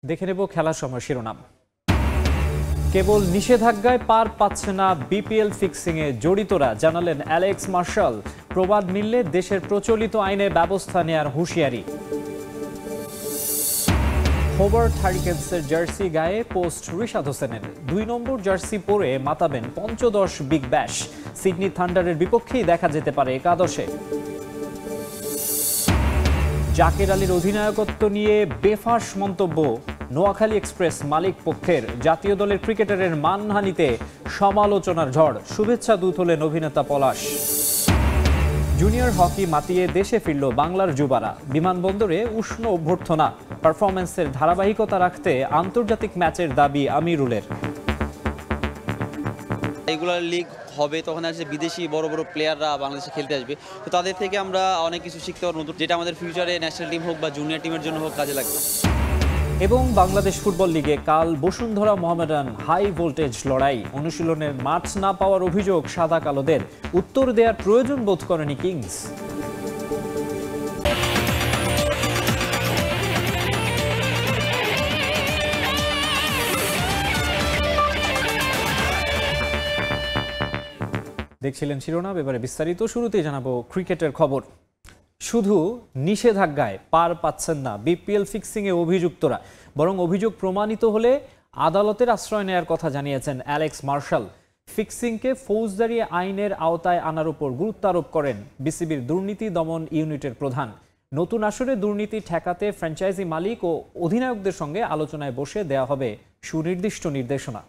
দেখে নেব খেলার সময় শিরোনাম। কেবল নিষেধাজ্ঞায় পার পাচ্ছে না বিপিএল ফিক্সিংয়ে জড়িতরা, জানালেন অ্যালেক্স মার্শাল। প্রবাদ মিললে দেশের প্রচলিত আইনে ব্যবস্থা নেয়ার হুঁশিয়ারি। হোবার্ট হারিকেন্সের জার্সি গায়ে পোস্ট রিশাদ হোসেনের। ২ নম্বর জার্সি পরে মাতাবেন পঞ্চদশ বিগ ব্যাশ। সিডনি থান্ডারের বিপক্ষেই দেখা যেতে পারে একাদশে। জাকের আলীর অধিনায়কত্ব নিয়ে বেফাঁস মন্তব্য নোয়াখালী এক্সপ্রেস মালিক পক্ষের। জাতীয় দলের ক্রিকেটারের মানহানিতে সমালোচনার ঝড়। শুভেচ্ছা দূত হলেন অভিনেতা পলাশ। জুনিয়র হকি মাতিয়ে দেশে ফিরল বাংলার যুবারা। বিমানবন্দরে উষ্ণ অভ্যর্থনা। পারফরম্যান্সের ধারাবাহিকতা রাখতে আন্তর্জাতিক ম্যাচের দাবি আমিরুলের। রেগুলার লিগ হবে তখন আসলে বিদেশি বড় বড় প্লেয়াররা বাংলাদেশে খেলতে আসবে, তো তাদের থেকে আমরা অনেক কিছু শিখতে পারবো নতুন, যেটা আমাদের ফিউচারে ন্যাশনাল টিম হোক বা জুনিয়র টিমের জন্য হোক কাজে লাগবে। এবং বাংলাদেশ ফুটবল লিগে কাল বসুন্ধরা মোহামেডান হাই ভোল্টেজ লড়াই। অনুশীলনের মাঠ না পাওয়ার অভিযোগ সাদা কালোদের। উত্তর দেওয়ার প্রয়োজন বোধ করেনি কিংস। দেখছিলেন শিরোনাম, এবারে বিস্তারিত। শুরুতেই জানাবো ক্রিকেটের খবর। শুধু নিষেধাজ্ঞায় পার পাচ্ছেন না বিপিএল ফিক্সিংয়ে অভিযুক্তরা, বরং অভিযোগ প্রমাণিত হলে আদালতের আশ্রয় নেয়ার কথা জানিয়েছেন অ্যালেক্স মার্শাল। ফিক্সিংকে ফৌজদারি আইনের আওতায় আনার উপর গুরুত্ব আরোপ করেন বিসিবির দুর্নীতি দমন ইউনিটের প্রধান। নতুন আসরে দুর্নীতি ঠেকাতে ফ্র্যাঞ্চাইজি মালিক ও অধিনায়কদের সঙ্গে আলোচনায় বসে দেয়া হবে সুনির্দিষ্ট নির্দেশনা।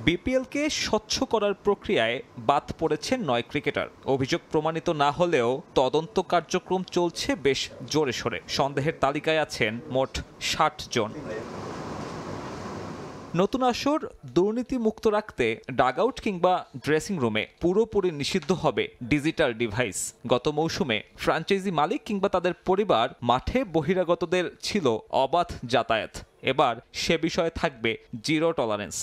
বিপিএলকে স্বচ্ছ করার প্রক্রিয়ায় বাদ পড়েছেন ৯ ক্রিকেটার। অভিযোগ প্রমাণিত না হলেও তদন্ত কার্যক্রম চলছে বেশ জোরে সোরে। সন্দেহের তালিকায় আছেন মোট ৬০ জন। নতুন আসর দুর্নীতি মুক্ত রাখতে ডাগআউট কিংবা ড্রেসিং রুমে পুরোপুরি নিষিদ্ধ হবে ডিজিটাল ডিভাইস। গত মৌসুমে ফ্র্যাঞ্চাইজি মালিক কিংবা তাদের পরিবার মাঠে বহিরাগতদের ছিল অবাধ যাতায়াত। এবার সে বিষয়ে থাকবে জিরো টলারেন্স।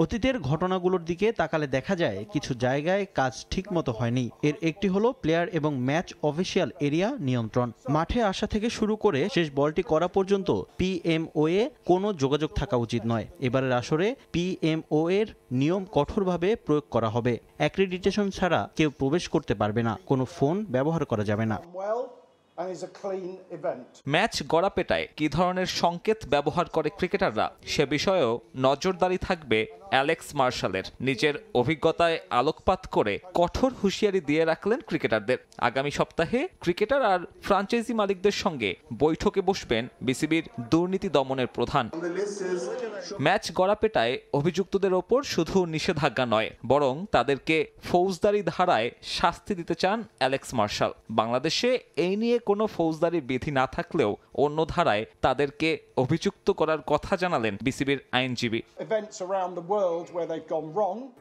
অতীতের ঘটনাগুলোর দিকে তাকালে দেখা যায় কিছু জায়গায় কাজ ঠিকমতো হয়নি। এর একটি হলো প্লেয়ার এবং ম্যাচ অফিসিয়াল এরিয়া নিয়ন্ত্রণ। মাঠে আসা থেকে শুরু করে শেষ বলটি করা পর্যন্ত পিএমওএ কোনো যোগাযোগ থাকা উচিত নয়। এবারের আসরে পিএমও এর নিয়ম কঠোরভাবে প্রয়োগ করা হবে। অ্যাক্রিডিটেশন ছাড়া কেউ প্রবেশ করতে পারবে না, কোনো ফোন ব্যবহার করা যাবে না। ম্যাচ গড়াপেটায় কি ধরনের সংকেত ব্যবহার করে ক্রিকেটাররা সে বিষয়েও নজরদারি থাকবে অ্যালেক্স মার্শালের। নিজের অভিজ্ঞতায় আলোকপাত করে কঠোর হুঁশিয়ারি দিয়ে রাখলেন ক্রিকেটারদের। আগামী সপ্তাহে ক্রিকেটার আর ফ্র্যাঞ্চাইজি মালিকদের সঙ্গে বৈঠকে বসবেন বিসিবির দুর্নীতি দমনের প্রধান। ম্যাচ গড়াপেটায় অভিযুক্তদের ওপর শুধু নিষেধাজ্ঞা নয়, বরং তাদেরকে ফৌজদারি ধারায় শাস্তি দিতে চান অ্যালেক্স মার্শাল। বাংলাদেশে এই নিয়ে কোনো ফৌজদারি বিধি না থাকলেও অন্য ধারায় তাদেরকে অভিযুক্ত করার কথা জানালেন বিসিবির আইনজীবী।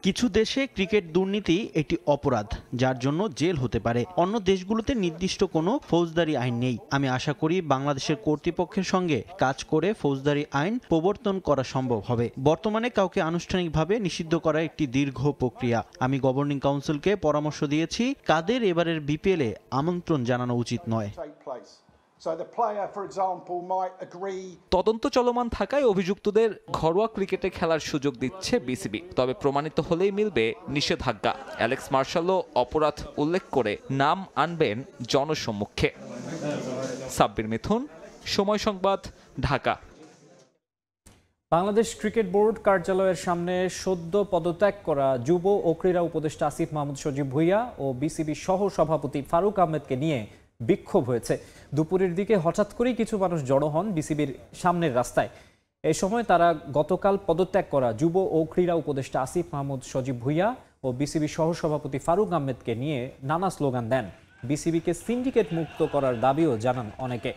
কিছু দেশে ক্রিকেট দুর্নীতি একটি অপরাধ, যার জন্য জেল হতে পারে। অন্য দেশগুলোতে নির্দিষ্ট কোনো ফৌজদারি আইন নেই। আমি আশা করি বাংলাদেশের কর্তৃপক্ষের সঙ্গে কাজ করে ফৌজদারি আইন প্রবর্তন করা সম্ভব হবে। বর্তমানে কাউকে আনুষ্ঠানিকভাবে নিষিদ্ধ করা একটি দীর্ঘ প্রক্রিয়া। আমি গভর্নিং কাউন্সিলকে পরামর্শ দিয়েছি কাদের এবারের বিপিএলে আমন্ত্রণ জানানো উচিত নয়। তদন্ত চলমান থাকায় অভিযুক্তদের ঘরোয়া ক্রিকেটে খেলার সুযোগ দিচ্ছে বিসিবি। তবে প্রমাণিত হলেই মিলবে নিষেধাজ্ঞা। অ্যালেক্স মার্শালও অপরাধ উল্লেখ করে নাম আনবেন জনসম্মুখে। সাব্বির মিথুন, সময় সংবাদ, ঢাকা। বাংলাদেশ ক্রিকেট বোর্ড কার্যালয়ের সামনে সদ্য পদত্যাগ করা যুব ও ক্রীড়া উপদেষ্টা আসিফ মাহমুদ সজীব ভুঁইয়া ও বিসিবি সহ সভাপতি ফারুক আহমেদকে নিয়ে বিক্ষোভ হয়েছে। দুপুরের দিকে হঠাৎ করেই কিছু মানুষ জড়ো হন বিসিবির সামনের রাস্তায়। এই সময় তারা গতকাল পদত্যাগ করা যুব ও ক্রীড়া উপদেষ্টা আসিফ মাহমুদ সজীব ভুঁইয়া ও বিসিবি সহ সভাপতি ফারুক আহমেদকে নিয়ে নানা স্লোগান দেন। বিসিবিকে সিন্ডিকেট মুক্ত করার দাবিও জানান অনেকে।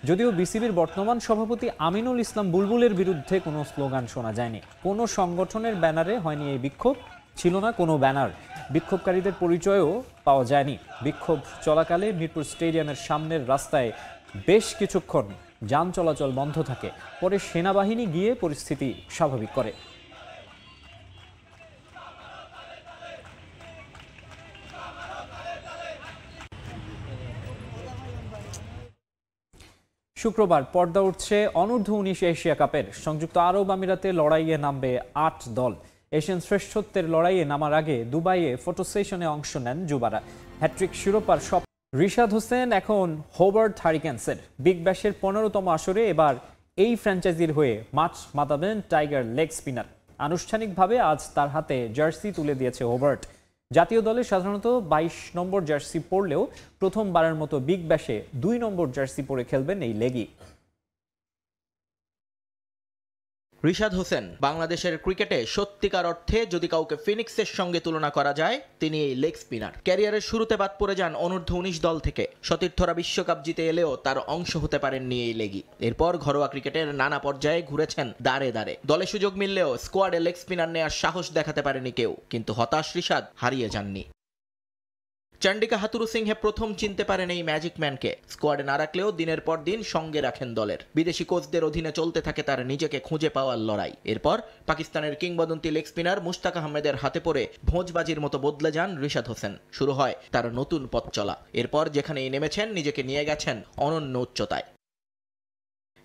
যদিও বিসিবির বর্তমান সভাপতি আমিনুল ইসলাম বুলবুলের বিরুদ্ধে কোনো স্লোগান শোনা যায়নি। কোনো সংগঠনের ব্যানারে হয়নি এই বিক্ষোভ, ছিল না কোনো ব্যানার। বিক্ষোভকারীদের পরিচয়ও পাওয়া যায়নি। বিক্ষোভ চলাকালে মিরপুর স্টেডিয়ামের সামনের রাস্তায় বেশ কিছুক্ষণ যান চলাচল বন্ধ থাকে। পরে সেনাবাহিনী গিয়ে পরিস্থিতি স্বাভাবিক করে। শুক্রবার পর্দা উঠছে অনূর্ধ্ব-19 এশিয়া কাপের। সংযুক্ত আরব আমিরাতে লড়াইয়ে নামবে 8 দল। এশিয়ান শ্রেষ্ঠত্বের লড়াইয়ে নামার আগে দুবাইয়ে ফটো সেশনে অংশ নেন যুবারা। হ্যাট্রিক শিরোপার সব রিশাদ হোসেন এখন হোবার্ট হারিকেন্সের। বিগ ব্যাশের 15তম আসরে এবার এই ফ্র্যাঞ্চাইজির হয়ে মাঠ মাতাবেন টাইগার লেগ স্পিনার। আনুষ্ঠানিকভাবে আজ তার হাতে জার্সি তুলে দিয়েছে হোবার্ট। জাতীয় দলে সাধারণত 22 নম্বর জার্সি পরলেও প্রথমবারের মতো বিগ ব্যাশে 2 নম্বর জার্সি পরে খেলবেন এই লেগি। রিশাদ হোসেন বাংলাদেশের ক্রিকেটে সত্যিকার অর্থে যদি কাউকে ফিনিক্সের সঙ্গে তুলনা করা যায় তিনি এই লেগ স্পিনার। ক্যারিয়ারের শুরুতে বাদ পড়ে যান অনূর্ধ্ব-19 দল থেকে। সতীর্থরা বিশ্বকাপ জিতে এলেও তার অংশ হতে পারেননি এই লেগি। এরপর ঘরোয়া ক্রিকেটের নানা পর্যায়ে ঘুরেছেন দাঁড়ে দাঁড়ে। দলে সুযোগ মিললেও স্কোয়াডে লেগ স্পিনার নেওয়ার সাহস দেখাতে পারেনি কেউ। কিন্তু হতাশ রিশাদ হারিয়ে যাননি। চন্ডিকা হাথুরু সিংহে প্রথম চিনতে পারেন এই ম্যাজিক ম্যানকে। স্কোয়াডে না রাখলেও দিনের পর দিন সঙ্গে রাখেন দলের। বিদেশি কোচদের অধীনে চলতে থাকে তার নিজেকে খুঁজে পাওয়ার লড়াই। এরপর পাকিস্তানের কিংবদন্তি লেগ স্পিনার মুশতাক আহমেদের হাতে পড়ে ভোজবাজির মতো বদলে যান রিশাদ হোসেন। শুরু হয় তার নতুন পথ চলা। এরপর যেখানেই নেমেছেন নিজেকে নিয়ে গেছেন অনন্য উচ্চতায়।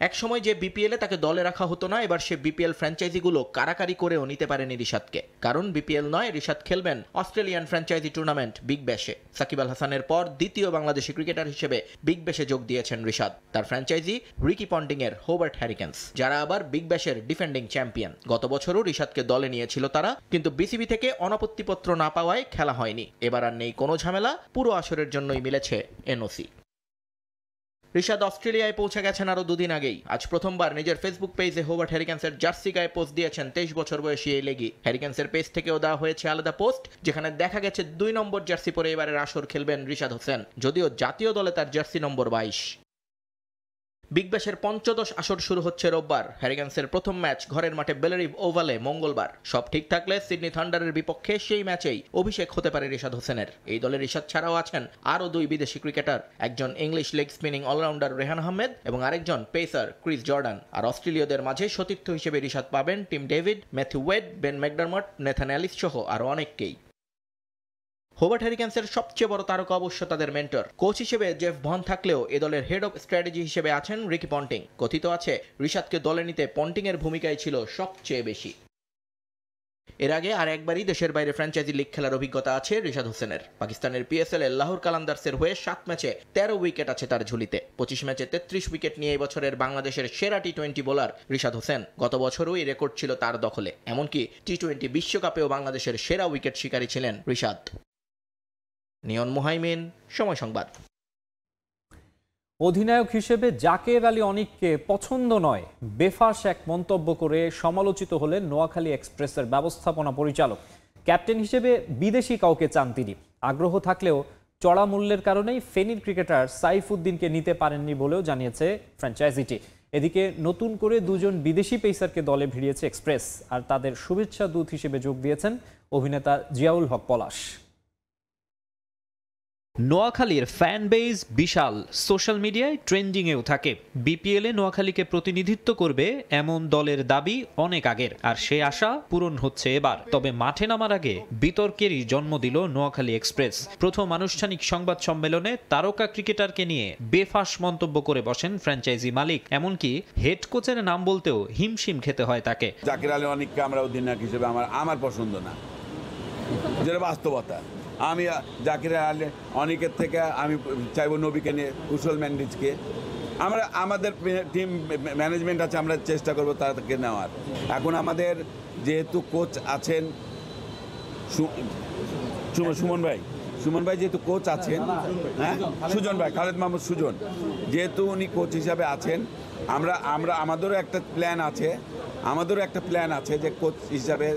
একসময় যে বিপিএলে তাকে দলে রাখা হতো না, এবার সে বিপিএল ফ্র্যাঞ্চাইজিগুলো কারাকারি করেও নিতে পারেনি রিশাদকে। কারণ বিপিএল নয়, রিশাদ খেলবেন অস্ট্রেলিয়ান ফ্র্যাঞ্চাইজি টুর্নামেন্ট বিগ ব্যাশে। সাকিব আল হাসানের পর দ্বিতীয় বাংলাদেশি ক্রিকেটার হিসেবে বিগ ব্যাশে যোগ দিয়েছেন রিশাদ। তার ফ্র্যাঞ্চাইজি রিকি পন্টিং এর হোবার্ট হ্যারিকেন্স, যারা আবার বিগ ব্যাশের ডিফেন্ডিং চ্যাম্পিয়ন। গত বছরও রিশাদকে দলে নিয়েছিল তারা, কিন্তু বিসিবি থেকে অনাপত্তিপত্র না পাওয়ায় খেলা হয়নি। এবার আর নেই কোনো ঝামেলা, পুরো আসরের জন্যই মিলেছে এনওসি। রিশাদ অস্ট্রেলিয়ায় পৌঁছে গেছেন আরো 2 দিন আগেই। আজ প্রথমবার নিজের ফেসবুক পেজে হোবার্ট হ্যারিকেন্সের জার্সি গায়ে পোস্ট দিয়েছেন 23 বছর বয়সী এই লেগি। হ্যারিকেন্সের পেজ থেকেও দেওয়া হয়েছে আলাদা পোস্ট, যেখানে দেখা গেছে 2 নম্বর জার্সি পরে এবারের আসর খেলবেন রিশাদ হোসেন, যদিও জাতীয় দলে তার জার্সি নম্বর 22। বিগ ব্যাশের 15 আসর শুরু হচ্ছে রোববার। হ্যারিকেন্সের প্রথম ম্যাচ ঘরের মাঠে বেলারিভ ওভালে মঙ্গলবার। সব ঠিক থাকলে সিডনি থান্ডারের বিপক্ষে সেই ম্যাচেই অভিষেক হতে পারে রিশাদ হোসেনের। এই দলে রিশাদ ছাড়াও আছেন আরও 2 বিদেশি ক্রিকেটার, একজন English leg spinning allrounder Rehan Ahmed এবং আরেকজন পেসার ক্রিস জর্ডান। আর অস্ট্রেলীয়দের মাঝে সতীর্থ হিসেবে রিশাদ পাবেন Tim David, Matthew Wade, Ben McDermott, Nathan Ellis সহ আরও অনেককেই। হোবার্ট হ্যারিকেন্সের সবচেয়ে বড় তারকা অবশ্য তাদের মেন্টর। কোচ হিসেবে জেফ ভন থাকলেও এ দলের হেড অফ স্ট্র্যাটেজি হিসেবে আছেন রিকি পন্টিং। কথিত আছে রিশাদকে দলে নিতে পন্টিং এর ভূমিকাই ছিল সবচেয়ে বেশি। এর আগে আর একবারই দেশের বাইরে ফ্র্যাঞ্চাইজি লিগ খেলার অভিজ্ঞতা আছে রিশাদ হোসেনের। পাকিস্তানের পিএসএল এ লাহোর কালান্দার্সের হয়ে 7 ম্যাচে 13 উইকেট আছে তার ঝুলিতে। 25 ম্যাচে 33 উইকেট নিয়ে এই বছরের বাংলাদেশের সেরা টি20 বোলার রিশাদ হোসেন। গত বছরও এই রেকর্ড ছিল তার দখলে। এমনকি টি20 বিশ্বকাপেও বাংলাদেশের সেরা উইকেট শিকারী ছিলেন রিশাদ। নিয়ন মুহাইমিন, সময় সংবাদ। অধিনায়ক হিসেবে জাকের আলী অনিককে পছন্দ নয় বেফাঁস এক মন্তব্য করে সমালোচিত হলেন নোয়াখালী এক্সপ্রেসের ব্যবস্থাপনা পরিচালক। ক্যাপ্টেন হিসেবে বিদেশি কাউকে চান তিনি। আগ্রহ থাকলেও চড়া মূল্যের কারণেই ফেনীর ক্রিকেটার সাইফুদ্দিনকে নিতে পারেননি বলেও জানিয়েছে ফ্র্যাঞ্চাইজিটি। এদিকে নতুন করে 2 জন বিদেশি পেসারকে দলে ভিড়িয়েছে এক্সপ্রেস। আর তাদের শুভেচ্ছা দূত হিসেবে যোগ দিয়েছেন অভিনেতা জিয়াউল হক পলাশ। নোয়াখালীর ফ্যান বেজ বিশাল, সোশ্যাল মিডিয়ায় ট্রেন্ডিংয়েও থাকে। বিপিএলে নোয়াখালীকে প্রতিনিধিত্ব করবে এমন দলের দাবি অনেক আগের, আর সে আশা পূরণ হচ্ছে এবার। তবে মাঠে নামার আগে বিতর্কেরই জন্ম দিল নোয়াখালী এক্সপ্রেস। প্রথম আনুষ্ঠানিক সংবাদ সম্মেলনে তারকা ক্রিকেটারকে নিয়ে বেফাঁস মন্তব্য করে বসেন ফ্র্যাঞ্চাইজি মালিক। এমনকি হেড কোচের নাম বলতেও হিমশিম খেতে হয় তাকে। জাকের আলী অনিককে আমরা অধিনায়ক হিসেবে আমার পছন্দ না, যেটা বাস্তবতা। আমি জাকির আলী অনেকের থেকে আমি চাইবো নবীকে নিয়ে, কুশল ম্যান্ডিজকে। আমাদের টিম ম্যানেজমেন্ট আছে, আমরা চেষ্টা করবো তাদেরকে নেওয়ার। এখন আমাদের যেহেতু কোচ আছেন সুমন ভাই যেহেতু কোচ আছেন, হ্যাঁ সুজন ভাই, খালেদ মাহমুদ সুজন, যেহেতু উনি কোচ হিসাবে আছেন, আমাদেরও একটা প্ল্যান আছে যে কোচ হিসাবে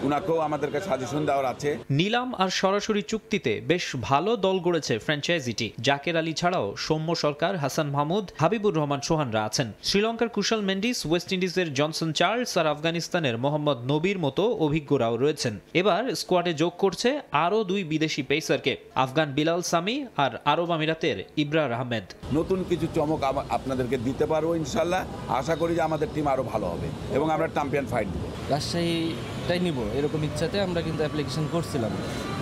উনাকেও আমাদেরকে সাজেশন দেওয়ার আছে। নিলাম আর সরাসরি চুক্তিতে বেশ ভালো দল গড়েছে ফ্র্যাঞ্চাইজিটি। জাকের আলী ছাড়াও সৌম্য সরকার, হাসান মাহমুদ, হাবিবুর রহমান সোহানরা আছেন। শ্রীলঙ্কার কুশল মেন্ডিস, ওয়েস্ট ইন্ডিজের জনসন চার্লস আর আফগানিস্তানের মোহাম্মদ নবীর মতো অভিজ্ঞরাও রয়েছেন। এবার স্কোয়াডে যোগ করছে আরও 2 বিদেশি পেসারকে, আফগান বিলাল সামি আর আরব আমিরাতের ইব্রার আহমেদ। নতুন কিছু চমক আপনাদেরকে দিতে পারবো ইনশাল্লাহ। আশা করি যে আমাদের টিম আরো ভালো হবে এবং আমরা চ্যাম্পিয়ন ফাইট দেব। রাজশাহী একটাই নিব এরকম ইচ্ছাতে আমরা কিন্তু অ্যাপ্লিকেশন করছিলাম।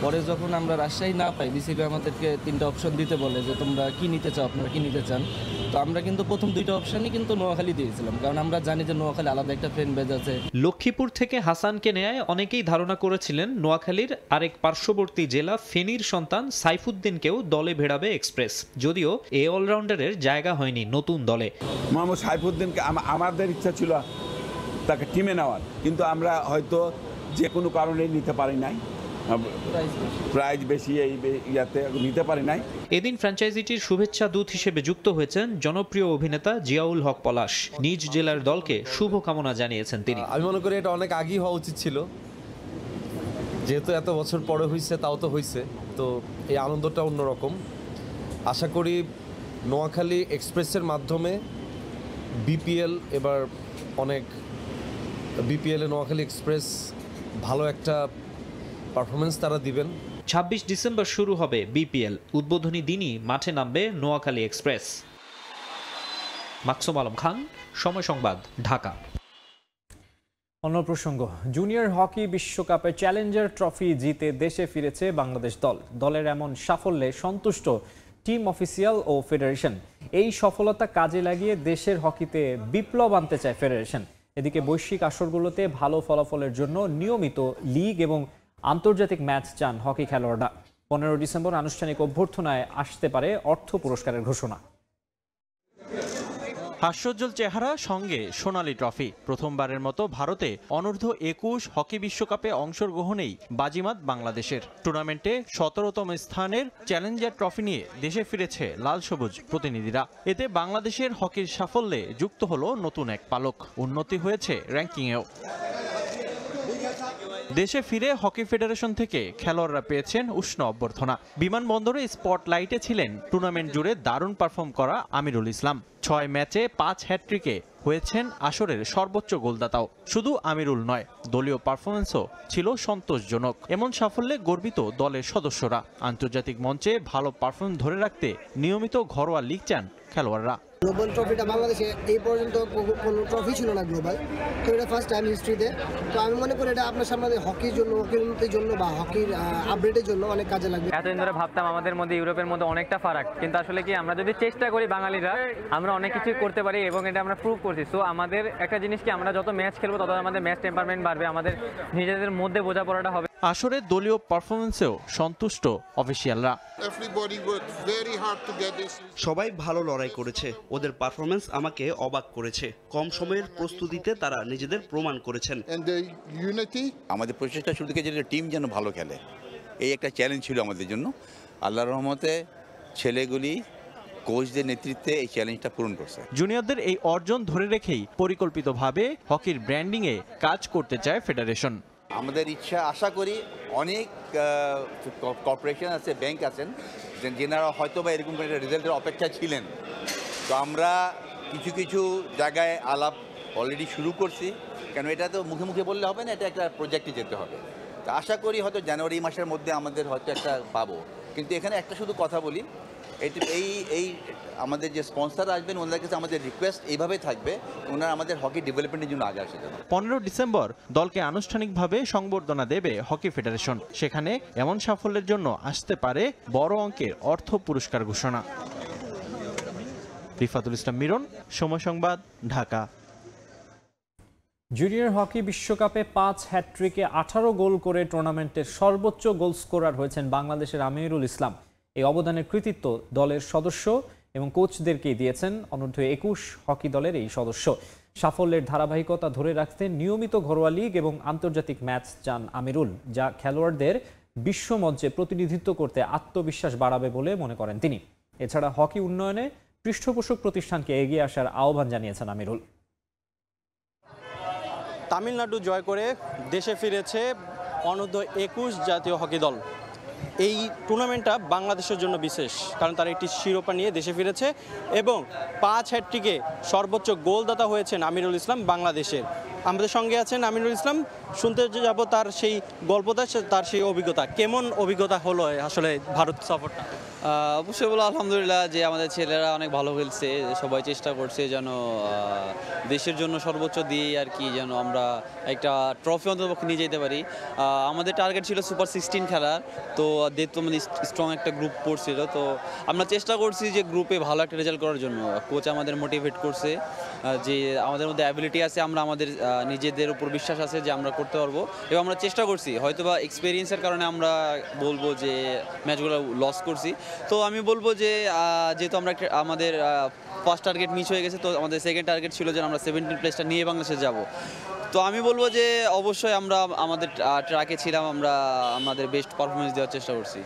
পরে যখন আমরা রাজশাহী না পাই, বিসিবি আমাদেরকে 3টা অপশন দিতে বলে যে তোমরা কি নিতে চাও, আপনারা কি নিতে চান। তো আমরা কিন্তু প্রথম 2টা অপশনই কিন্তু নোয়াখালী দিয়েছিলাম, কারণ আমরা জানি যে নোয়াখালী আলাদা একটা ফ্রেন্ড বেজ আছে। লক্ষ্মীপুর থেকে হাসানকে নেয় অনেকেই ধারণা করেছিলেন নোয়াখালীর আরেক পার্শ্ববর্তী জেলা ফেনীর সন্তান সাইফুদ্দিনকেও দলে ভেড়াবে এক্সপ্রেস, যদিও এ অলরাউন্ডারের জায়গা হয়নি নতুন দলে। মোহাম্মদ সাইফুদ্দিনকে আমাদের ইচ্ছা ছিল তাকে টিমে নেওয়ার, কিন্তু আমরা হয়তো যে কোনো কারণে নিতে পারি নাই, প্রাইজ বেশি এই ইয়াতে নিতে পারি নাই। এদিন ফ্র্যাঞ্চাইজিটির শুভেচ্ছা দূত হিসেবে যুক্ত হয়েছেন জনপ্রিয় অভিনেতা জিয়াউল হক পলাশ। নিজ জেলার দলকে শুভকামনা জানিয়েছেন তিনি। আমি মনে করি এটা অনেক আগেই হওয়া উচিত ছিল, যেহেতু এত বছর পরে হয়েছে, তাও তো হয়েছে, তো এই আনন্দটা অন্যরকম। আশা করি নোয়াখালী এক্সপ্রেসের মাধ্যমে বিপিএল এবার অনেক, বিপিএলে নোয়াখালী এক্সপ্রেস ভালো একটা পারফরমেন্স তারা দিবেন। 26 ডিসেম্বর শুরু হবে বিপিএল, উদ্বোধনী দিনই মাঠে নামবে নোয়াখালী এক্সপ্রেস। মাকসুম আলম খান, সময় সংবাদ, ঢাকা। অন্য প্রসঙ্গ, জুনিয়র হকি বিশ্বকাপে চ্যালেঞ্জার ট্রফি জিতে দেশে ফিরেছে বাংলাদেশ দল। দলের এমন সাফল্যে সন্তুষ্ট টিম অফিসিয়াল ও ফেডারেশন। এই সফলতা কাজে লাগিয়ে দেশের হকিতে বিপ্লব আনতে চায় ফেডারেশন। এদিকে বৈশ্বিক আসরগুলোতে ভালো ফলাফলের জন্য নিয়মিত লিগ এবং আন্তর্জাতিক ম্যাচ চান হকি খেলোয়াড়রা। 15 ডিসেম্বর আনুষ্ঠানিক অভ্যর্থনায় আসতে পারে অর্থ পুরস্কারের ঘোষণা। হাস্যোজ্জ্বল চেহারা সঙ্গে সোনালী ট্রফি। প্রথমবারের মতো ভারতে অনূর্ধ্ব 21 হকি বিশ্বকাপে অংশগ্রহণেই বাজিমাত বাংলাদেশের। টুর্নামেন্টে 17তম স্থানের চ্যালেঞ্জার ট্রফি নিয়ে দেশে ফিরেছে লাল সবুজ প্রতিনিধিরা। এতে বাংলাদেশের হকির সাফল্যে যুক্ত হলো নতুন এক পালক, উন্নতি হয়েছে র্যাঙ্কিংয়েও। দেশে ফিরে হকি ফেডারেশন থেকে খেলোয়াড়রা পেয়েছেন উষ্ণ অভ্যর্থনা। বিমানবন্দরে স্পটলাইটে ছিলেন টুর্নামেন্ট জুড়ে দারুণ পারফর্ম করা আমিরুল ইসলাম। 6 ম্যাচে 5 হ্যাট্রিকে হয়েছেন আসরের সর্বোচ্চ গোলদাতাও। শুধু আমিরুল নয়, দলীয় পারফরমেন্সও ছিল সন্তোষজনক। এমন সাফল্যে গর্বিত দলের সদস্যরা। আন্তর্জাতিক মঞ্চে ভালো পারফরমেন্স ধরে রাখতে নিয়মিত ঘরোয়া লিগ চান খেলোয়াড়রা। গ্লোবাল ট্রফিটা বাংলাদেশে এই পর্যন্ত কোনো ট্রফি ছিল না গ্লোবাল, তো এটা ফার্স্ট টাইম হিস্ট্রিতে। তো আমি মনে করি এটা আপনার সামনে হকির জন্য, হকির উন্নতির জন্য বা হকির আপডেটের জন্য অনেক কাজে লাগবে। এতদিন ধরে ভাবতাম আমাদের মধ্যে ইউরোপের মধ্যে অনেকটা ফারাক, কিন্তু আসলে কি আমরা যদি চেষ্টা করি বাঙালিরা, আমরা অনেক কিছু করতে পারি এবং এটা আমরা প্রুভ করছি। সো আমাদের একটা জিনিস কি, আমরা যত ম্যাচ খেলবো তত আমাদের ম্যাচ টেম্পারমেন্ট বাড়বে, আমাদের নিজেদের মধ্যে বোঝাপড়াটা হবে। আসরে দলীয় পারফরমেন্সেও সন্তুষ্ট অফিসিয়ালরা। সবাই ভালো লড়াই করেছে, ওদের পারফরমেন্স আমাকে অবাক করেছে। কম সময়ের প্রস্তুতিতে তারা নিজেদের প্রমাণ করেছেন। আমাদের প্রচেষ্টা শুরু থেকে যেটা টিম যেন ভালো খেলে, এই একটা চ্যালেঞ্জ ছিল আমাদের জন্য। আল্লাহর রহমতে ছেলেগুলি কোচদের নেতৃত্বে এই চ্যালেঞ্জটা পূরণ করছে। জুনিয়রদের এই অর্জন ধরে রেখেই পরিকল্পিতভাবে হকির ব্র্যান্ডিংয়ে কাজ করতে চায় ফেডারেশন। আমাদের ইচ্ছা, আশা করি অনেক কর্পোরেশন আছে, ব্যাংক আছেন, যেনারা হয়তো বা এরকম একটা রেজাল্টের অপেক্ষা ছিলেন। তো আমরা কিছু কিছু জায়গায় আলাপ অলরেডি শুরু করছি, কেন এটা তো মুখে মুখে বললে হবে না, এটা একটা প্রজেক্টে যেতে হবে। তো আশা করি হয়তো জানুয়ারি মাসের মধ্যে আমাদের হয়তো একটা পাবো। কিন্তু এখানে একটা শুধু কথা বলি, এই আমাদের যে স্পন্সর আসবেন ওনাদের কাছে আমাদের রিকোয়েস্ট এইভাবে থাকবে, ওনারা আমাদের হকি ডেভেলপমেন্টের জন্য আগে আসে। 15 ডিসেম্বর দলকে আনুষ্ঠানিকভাবে সংবর্ধনা দেবে হকি ফেডারেশন। সেখানে এমন সাফল্যের জন্য আসতে পারে বড় অঙ্কের অর্থ পুরস্কার ঘোষণা। রিফাতুল ইসলাম মিরন, সময় সংবাদ, ঢাকা। জুনিয়র হকি বিশ্বকাপে 5 হ্যাট্রিকে 18 গোল করে টুর্নামেন্টের সর্বোচ্চ গোল স্কোরার হয়েছেন বাংলাদেশের আমিরুল ইসলাম। এই অবদানের কৃতিত্ব দলের সদস্য এবং কোচদেরকেই দিয়েছেন অনূর্ধ্ব 21 হকি দলের এই সদস্য। সাফল্যের ধারাবাহিকতা ধরে রাখতে নিয়মিত ঘরোয়া লিগ এবং আন্তর্জাতিক ম্যাচ চান আমিরুল, যা খেলোয়াড়দের বিশ্বমঞ্চে প্রতিনিধিত্ব করতে আত্মবিশ্বাস বাড়াবে বলে মনে করেন তিনি। এছাড়া হকি উন্নয়নে পৃষ্ঠপোষক প্রতিষ্ঠানকে এগিয়ে আসার আহ্বান জানিয়েছেন আমিরুল। তামিলনাড়ু জয় করে দেশে ফিরেছে অনূর্ধ্ব 21 জাতীয় হকি দল। এই টুর্নামেন্টটা বাংলাদেশের জন্য বিশেষ, কারণ তারা একটি শিরোপা নিয়ে দেশে ফিরেছে এবং 5 হ্যাটট্রিকে সর্বোচ্চ গোলদাতা হয়েছেন আমিরুল ইসলাম বাংলাদেশের। আমাদের সঙ্গে আছেন আমিনুল ইসলাম, শুনতে যাব তার সেই গল্পটা, তার সেই অভিজ্ঞতা। কেমন অভিজ্ঞতা হলো আসলে ভারত সফরটা? অবশ্যই বলো আলহামদুলিল্লাহ যে আমাদের ছেলেরা অনেক ভালো খেলছে, সবাই চেষ্টা করছে যেন দেশের জন্য সর্বোচ্চ দিয়ে আর কি যেন আমরা একটা ট্রফি অন্ততপক্ষে নিয়ে যেতে পারি। আমাদের টার্গেট ছিল সুপার 16 খেলার, তো যেহেতু আমাদের স্ট্রং একটা গ্রুপ পড়ছিল, তো আমরা চেষ্টা করছি যে গ্রুপে ভালো একটা রেজাল্ট করার জন্য। কোচ আমাদের মোটিভেট করছে যে আমাদের মধ্যে অ্যাবিলিটি আছে, আমরা আমাদের নিজেদের উপর বিশ্বাস আছে যে আমরা করতে পারবো এবং আমরা চেষ্টা করছি। হয়তোবা এক্সপিরিয়েন্সের কারণে আমরা বলবো যে ম্যাচগুলো লস করছি। তো আমি বলবো যে যেহেতু আমরা আমাদের ফার্স্ট টার্গেট মিস হয়ে গেছে, তো আমাদের সেকেন্ড টার্গেট ছিল যে আমরা 17 প্লেসটা নিয়ে বাংলাদেশে যাব। তো আমি বলবো যে অবশ্যই আমরা আমাদের ট্র্যাকে ছিলাম, আমরা আমাদের বেস্ট পারফরমেন্স দেওয়ার চেষ্টা করছি।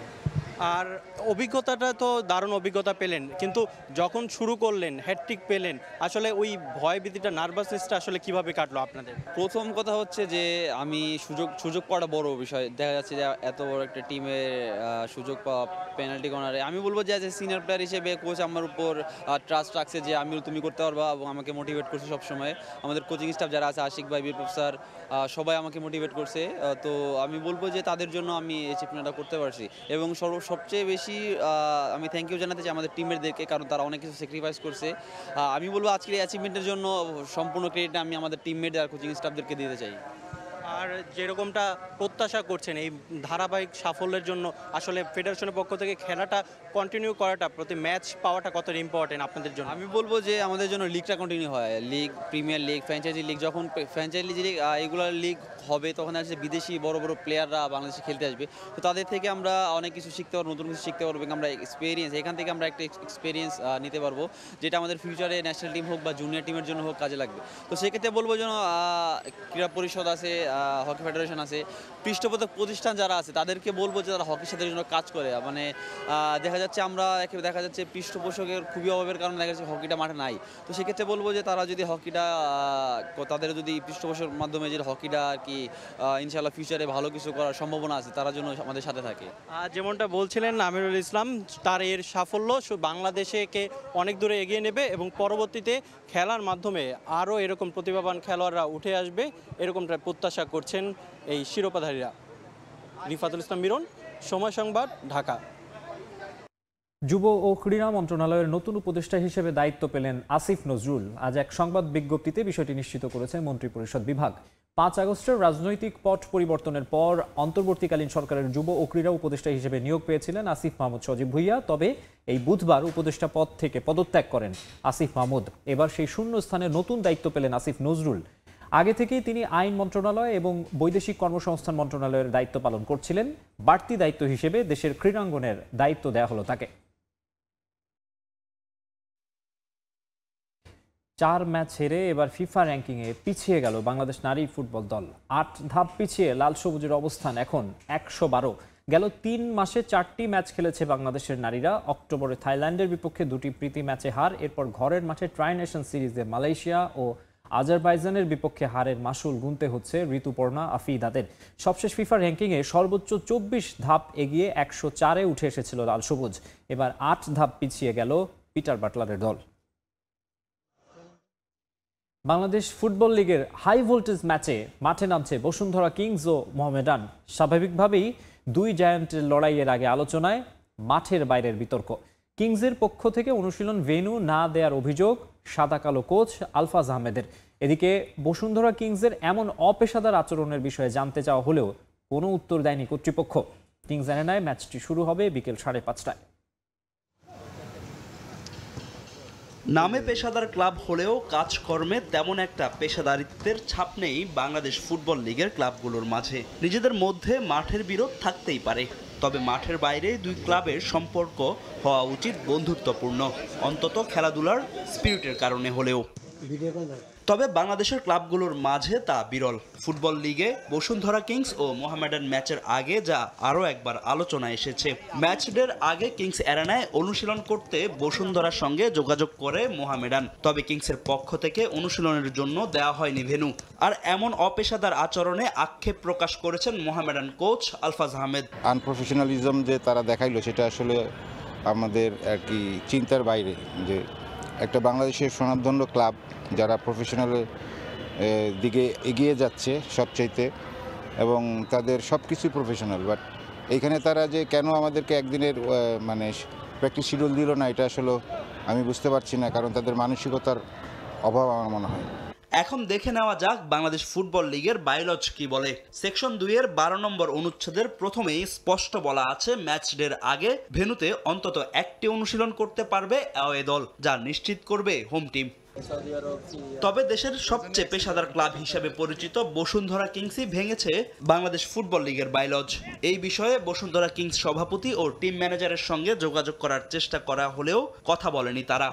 আর অভিজ্ঞতাটা তো দারুণ অভিজ্ঞতা পেলেন, কিন্তু যখন শুরু করলেন, হ্যাটট্রিক পেলেন, আসলে ওই ভয় ভীতিটা, নার্ভাসনেসটা আসলে কিভাবে কাটলো আপনাদের? প্রথম কথা হচ্ছে যে আমি সুযোগ পাওয়াটা বড় বিষয়। দেখা যাচ্ছে যে এত বড় একটা টিমের সুযোগ পাওয়া পেনাল্টি কর্নারে, আমি বলবো যে অ্যাজ এ সিনিয়র প্লেয়ার হিসেবে কোচ আমার উপর ট্রাস্ট রাখছে যে তুমি করতে পারবা এবং আমাকে মোটিভেট করছে সবসময়। আমাদের কোচিং স্টাফ যারা আছে, আশিক ভাই, বিপ্লব স্যার, সবাই আমাকে মোটিভেট করছে। তো আমি বলবো যে তাদের জন্য আমি এই অ্যাচিভমেন্টটা করতে পারছি এবং সবচেয়ে বেশি আমি থ্যাংক ইউ জানাতে চাই আমাদের টিমমেটদেরকে, কারণ তারা অনেক কিছু স্যাক্রিফাইস করছে। আমি বলবো আজকের এই অ্যাচিভমেন্টের জন্য সম্পূর্ণ ক্রেডিট আমি আমাদের টিমমেট আর কোচিং স্টাফদেরকে দিতে চাই। আর যেরকমটা প্রত্যাশা করছেন এই ধারাবাহিক সাফল্যের জন্য, আসলে ফেডারেশনের পক্ষ থেকে খেলাটা কন্টিনিউ করাটা, প্রতি ম্যাচ পাওয়াটা কতটা ইম্পর্টেন্ট আপনাদের জন্য? আমি বলবো যে আমাদের জন্য লিগটা কন্টিনিউ হয়, league, premier league, franchise league. যখন ফ্র্যাঞ্চাইজি লিগ এগুলোর লিগ হবে তখন আসলে বিদেশি বড় বড় প্লেয়াররা বাংলাদেশে খেলতে আসবে, তো তাদের থেকে আমরা অনেক কিছু শিখতে পারবো, নতুন কিছু শিখতে পারবো এবং আমরা এক্সপিরিয়েন্স, এখান থেকে আমরা একটা এক্সপিরিয়েন্স নিতে পারবো, যেটা আমাদের ফিউচারে ন্যাশনাল টিম হোক বা জুনিয়র টিমের জন্য হোক কাজে লাগবে। তো সেক্ষেত্রে বলবো যেন ক্রীড়া পরিষদ আছে, হকি ফেডারেশন আছে, পৃষ্ঠপোষক প্রতিষ্ঠান যারা আছে তাদেরকে বলবো যে তারা হকির সাথে জন্য কাজ করে। মানে দেখা যাচ্ছে দেখা যাচ্ছে পৃষ্ঠপোষকের খুবই অভাবের কারণে দেখা যাচ্ছে হকিটা মাঠে নাই। তো সেক্ষেত্রে বলবো যে তারা যদি হকিটা তাদের যদি পৃষ্ঠপোষকের মাধ্যমে যে হকিটা আর কি ইনশাআল্লাহ ফিউচারে ভালো কিছু করার সম্ভাবনা আছে, তারা জন্য আমাদের সাথে থাকে। যেমনটা বলছিলেন আমিরুল ইসলাম, তার এর সাফল্য বাংলাদেশকে অনেক দূরে এগিয়ে নেবে এবং পরবর্তীতে খেলার মাধ্যমে আরও এরকম প্রতিভাবান খেলোয়াড়রা উঠে আসবে, এরকমটা প্রত্যাশা করছেন এই শিরোপাধারীরা। রিফাতুল ইসলাম মিরন, সময় সংবাদ, ঢাকা। যুব ও ক্রীড়া মন্ত্রণালয়ের নতুন উপদেষ্টা হিসেবে দায়িত্ব পেলেন আসিফ নজরুল। আজ এক সংবাদ বিজ্ঞপ্তিতে বিষয়টি নিশ্চিত করেছে মন্ত্রিপরিষদ বিভাগ। 5 আগস্টের রাজনৈতিক পট পরিবর্তনের পর অন্তর্বর্তীকালীন সরকারের যুব ও ক্রীড়া উপদেষ্টা হিসেবে নিয়োগ পেয়েছিলেন আসিফ মাহমুদ সজীব ভুইয়া। তবে এই বুধবার উপদেষ্টা পদ থেকে পদত্যাগ করেন আসিফ মাহমুদ। এবার সেই শূন্য স্থানে নতুন দায়িত্ব পেলেন আসিফ নজরুল। আগে থেকেই তিনি আইন মন্ত্রণালয় এবং বৈদেশিক কর্মসংস্থান মন্ত্রণালয়ের দায়িত্ব পালন করছিলেন। বাড়তি দায়িত্ব হিসেবে দেশের ক্রীড়াঙ্গনের দায়িত্ব দেওয়া হলো তাকে। 4 ম্যাচ হেরে এবার ফিফা র্যাঙ্কিংয়ে পিছিয়ে গেল বাংলাদেশ নারী ফুটবল দল। 8 ধাপ পিছিয়ে লাল সবুজের অবস্থান এখন 112। গেল 3 মাসে 4টি ম্যাচ খেলেছে বাংলাদেশের নারীরা। অক্টোবরে থাইল্যান্ডের বিপক্ষে 2টি প্রীতি ম্যাচে হার, এরপর ঘরের মাঠে ট্রাই নেশন সিরিজে মালয়েশিয়া ও আজারবাইজানের বিপক্ষে হারের মাসুল গুনতে হচ্ছে ঋতুপর্ণা আফিদাদের। সবশেষ ফিফা র্যাঙ্কিংয়ে সর্বোচ্চ 24 ধাপ এগিয়ে 104-এ উঠে এসেছিল লাল সবুজ। এবার 8 ধাপ পিছিয়ে গেল পিটার বাটলারের দল। বাংলাদেশ ফুটবল লিগের হাই ভোল্টেজ ম্যাচে মাঠে নামছে বসুন্ধরা কিংস ও মোহামেডান। স্বাভাবিকভাবেই 2 জায়ান্টের লড়াইয়ের আগে আলোচনায় মাঠের বাইরের বিতর্ক। কিংসের পক্ষ থেকে অনুশীলন ভেন্যু না দেওয়ার অভিযোগ সাদা কালো কোচ আলফাজ আহমেদের। এদিকে বসুন্ধরা কিংসের এমন অপেশাদার আচরণের বিষয়ে জানতে চাওয়া হলেও কোনো উত্তর দেয়নি কর্তৃপক্ষ। কিংস অ্যারেনায় ম্যাচটি শুরু হবে বিকেল 5:30টায়। নামে পেশাদার ক্লাব হলেও কাজকর্মে তেমন একটা পেশাদারিত্বের ছাপ নেই বাংলাদেশ ফুটবল লিগের ক্লাবগুলোর মাঝে। নিজেদের মধ্যে মাঠের বিরোধ থাকতেই পারে, তবে মাঠের বাইরে 2 ক্লাবের সম্পর্ক হওয়া উচিত বন্ধুত্বপূর্ণ, অন্তত খেলাধুলার স্পিরিটের কারণে হলেও। তবে বাংলাদেশের ক্লাবগুলোর মাঝে তা বিরল। ফুটবল লিগে বসুন্ধরা কিংস ও মোহামেডান ম্যাচের আগে যা আরও একবার আলোচনা এসেছে। ম্যাচ ডের আগে কিংস অ্যারেনায় অনুশীলন করতে বসুন্ধরার সঙ্গে যোগাযোগ করে মোহামেডান, তবে কিংসের পক্ষ থেকে অনুশীলনের জন্য দেওয়া হয়নি ভেন্যু। আর এমন অপেশাদার আচরণে আক্ষেপ প্রকাশ করেছেন মোহামেডান কোচ আলফাজ আহমেদ। আনপ্রফেশনালিজম যে তারা দেখাইলো সেটা আসলে আমাদের আর কি চিন্তার বাইরে, যে একটা বাংলাদেশের স্বনামধন্য ক্লাব যারা প্রফেশনালের দিকে এগিয়ে যাচ্ছে সবচাইতে, এবং তাদের সব কিছুই প্রফেশনাল, বাট এইখানে তারা যে কেন আমাদেরকে একদিনের মানে প্র্যাকটিস শিডিউল দিল না, এটা আসলে আমি বুঝতে পারছি না, কারণ তাদের মানসিকতার অভাব আমার মনে হয়। এখন দেখে নেওয়া যাক বাংলাদেশ ফুটবল লিগের বায়োলজ কি বলে। সেকশন 2-এর 12 নম্বর অনুচ্ছেদের প্রথমেই স্পষ্ট বলা আছে ম্যাচ ডের আগে ভেন্যুতে অন্তত একটি অনুশীলন করতে পারবে অ্যাওয়ে দল, যা নিশ্চিত করবে হোম টিম। তবে দেশের সবচেয়ে পেশাদার ক্লাব হিসেবে পরিচিত বসুন্ধরা কিংসই ভেঙেছে বাংলাদেশ ফুটবল লিগের বায়োলজ। এই বিষয়ে বসুন্ধরা কিংস সভাপতি ও টিম ম্যানেজারের সঙ্গে যোগাযোগ করার চেষ্টা করা হলেও কথা বলেনি তারা।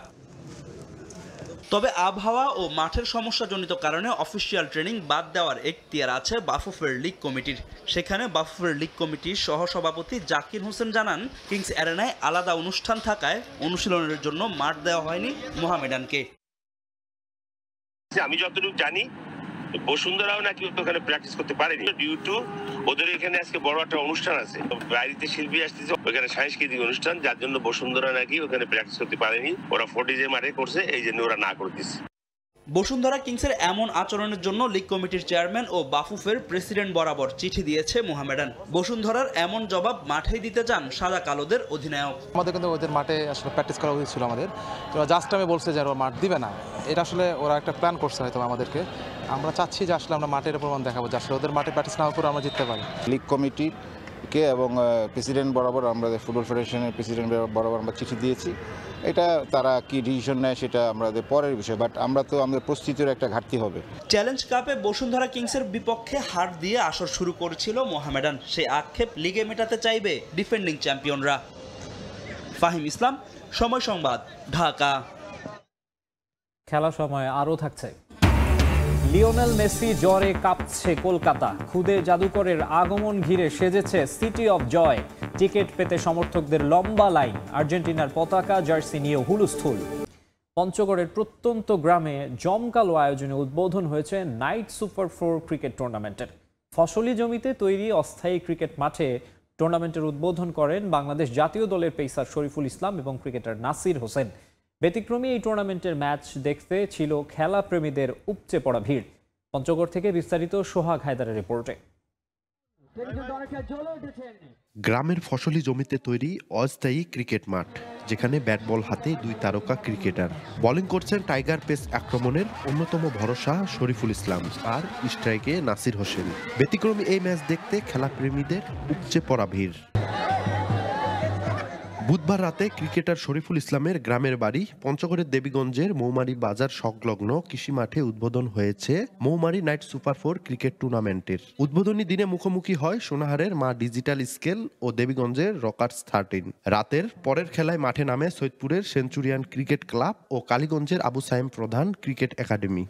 তবে আবহাওয়া ও মাঠের সমস্যাজনিত কারণে অফিসিয়াল ট্রেনিং বাদ দেওয়ার এখতিয়ার আছে বাফুফের লিগ কমিটির। সেখানে বাফুফের লিগ কমিটির সহসভাপতি জাকির হোসেন জানান, কিংস অ্যারেনায় আলাদা অনুষ্ঠান থাকায় অনুশীলনের জন্য মাঠ দেওয়া হয়নি মোহামেডানকে। আমি যতটুকু জানি বসুন্ধরাও নাকি ওখানে প্র্যাকটিস করতে পারেনি ডিউ টু ওদের এখানে আজকে বড় একটা অনুষ্ঠান আছে, বাইরেতে শিল্পী আসতেছে ওখানে সাংস্কৃতিক অনুষ্ঠান, যার জন্য বসুন্ধরা নাকি ওখানে প্র্যাকটিস করতে পারেনি। ওরা 40 মাঠে করছে, এই জন্য ওরা না করতেছে। বসুন্ধরা কিংসের এমন আচরণের জন্য লিগ কমিটির চেয়ারম্যান ও বাফুফের প্রেসিডেন্ট বরাবর চিঠি দিয়েছে মোহামেডান। বসুন্ধরার এমন জবাব মাঠেই দিতে চান সাদা কালোদের অধিনায়ক। আমাদের কিন্তু ওদের মাঠে আসলে প্র্যাকটিস করা উচিত ছিল আমাদের, তো জাস্ট আমি বলছে যে ওরা মাঠ দিবে না, এটা আসলে ওরা একটা প্ল্যান করছে হয়তো আমাদেরকে। আমরা চাচ্ছি যে আসলে আমরা মাঠের প্রমাণ দেখাবো যে আসলে ওদের মাঠে প্র্যাকটিস না করে আমরা জিততে পারি। লিগ কমিটিকে এবং প্রেসিডেন্ট বরাবর, আমরা ফুটবল ফেডারেশনের প্রেসিডেন্ট বরাবর আমরা চিঠি দিয়েছি। এটা তারা কি ডিসিশন নেয় সেটা আমাদের পরের বিষয়, বাট আমরা তো আমাদের প্রস্তুতির একটা ঘাটতি হবে। চ্যালেঞ্জ কাপে বসুন্ধরা কিংসের বিপক্ষে হার দিয়ে আসর শুরু করেছিল মোহামেডান। সেই আক্ষেপ লিগে মেটাতে চাইবে ডিফেন্ডিং চ্যাম্পিয়নরা। ফাহিম ইসলাম, সময় সংবাদ, ঢাকা। খেলা সময় আরও থাকছে। লিওনেল মেসি জ্বরে কাঁপছে কলকাতা। খুদে জাদুকরের আগমন ঘিরে সেজেছে সিটি অফ জয়। টিকিট পেতে সমর্থকদের লম্বা লাইন। আর্জেন্টিনার পতাকা জার্সি নিয়ে হুলস্থুল। পঞ্চগড়ের প্রত্যন্ত গ্রামে জমকালো আয়োজনে উদ্বোধন হয়েছে নাইট সুপার 4 ক্রিকেট টুর্নামেন্টের। ফসলি জমিতে তৈরি অস্থায়ী ক্রিকেট মাঠে টুর্নামেন্টের উদ্বোধন করেন বাংলাদেশ জাতীয় দলের পেসার শরীফুল ইসলাম এবং ক্রিকেটার নাসির হোসেন। ব্যতিক্রমী এই টুর্নামেন্টের ম্যাচ দেখতে ছিল খেলা প্রেমীদের উপচে পড়া ভিড়। পঞ্চগড় থেকে বিস্তারিত সোহাগ হায়দারের রিপোর্টে। গ্রামের ফসলি জমিতে তৈরি অস্থায়ী ক্রিকেট মাঠ, যেখানে ব্যাট বল হাতে 2 তারকা ক্রিকেটার। বোলিং করছেন টাইগার পেস আক্রমণের অন্যতম ভরসা শরীফুল ইসলাম আর স্ট্রাইকে নাসির হোসেন। ব্যতিক্রমী এই ম্যাচ দেখতে খেলাপ্রেমীদের উপচে পড়া ভিড়। বুধবার রাতে ক্রিকেটার শরীফুল ইসলামের গ্রামের বাড়ি পঞ্চগড়ের দেবীগঞ্জের মৌমারি বাজার সংলগ্ন কৃষি মাঠে উদ্বোধন হয়েছে মৌমারি নাইট সুপার 4 ক্রিকেট টুর্নামেন্টের। উদ্বোধনী দিনে মুখোমুখি হয় সোনাহারের মা ডিজিটাল স্কেল ও দেবীগঞ্জের রকার্স 13। রাতের পরের খেলায় মাঠে নামে সৈয়দপুরের সেঞ্চুরিয়ান ক্রিকেট ক্লাব ও কালীগঞ্জের আবু সাইম প্রধান ক্রিকেট একাডেমি।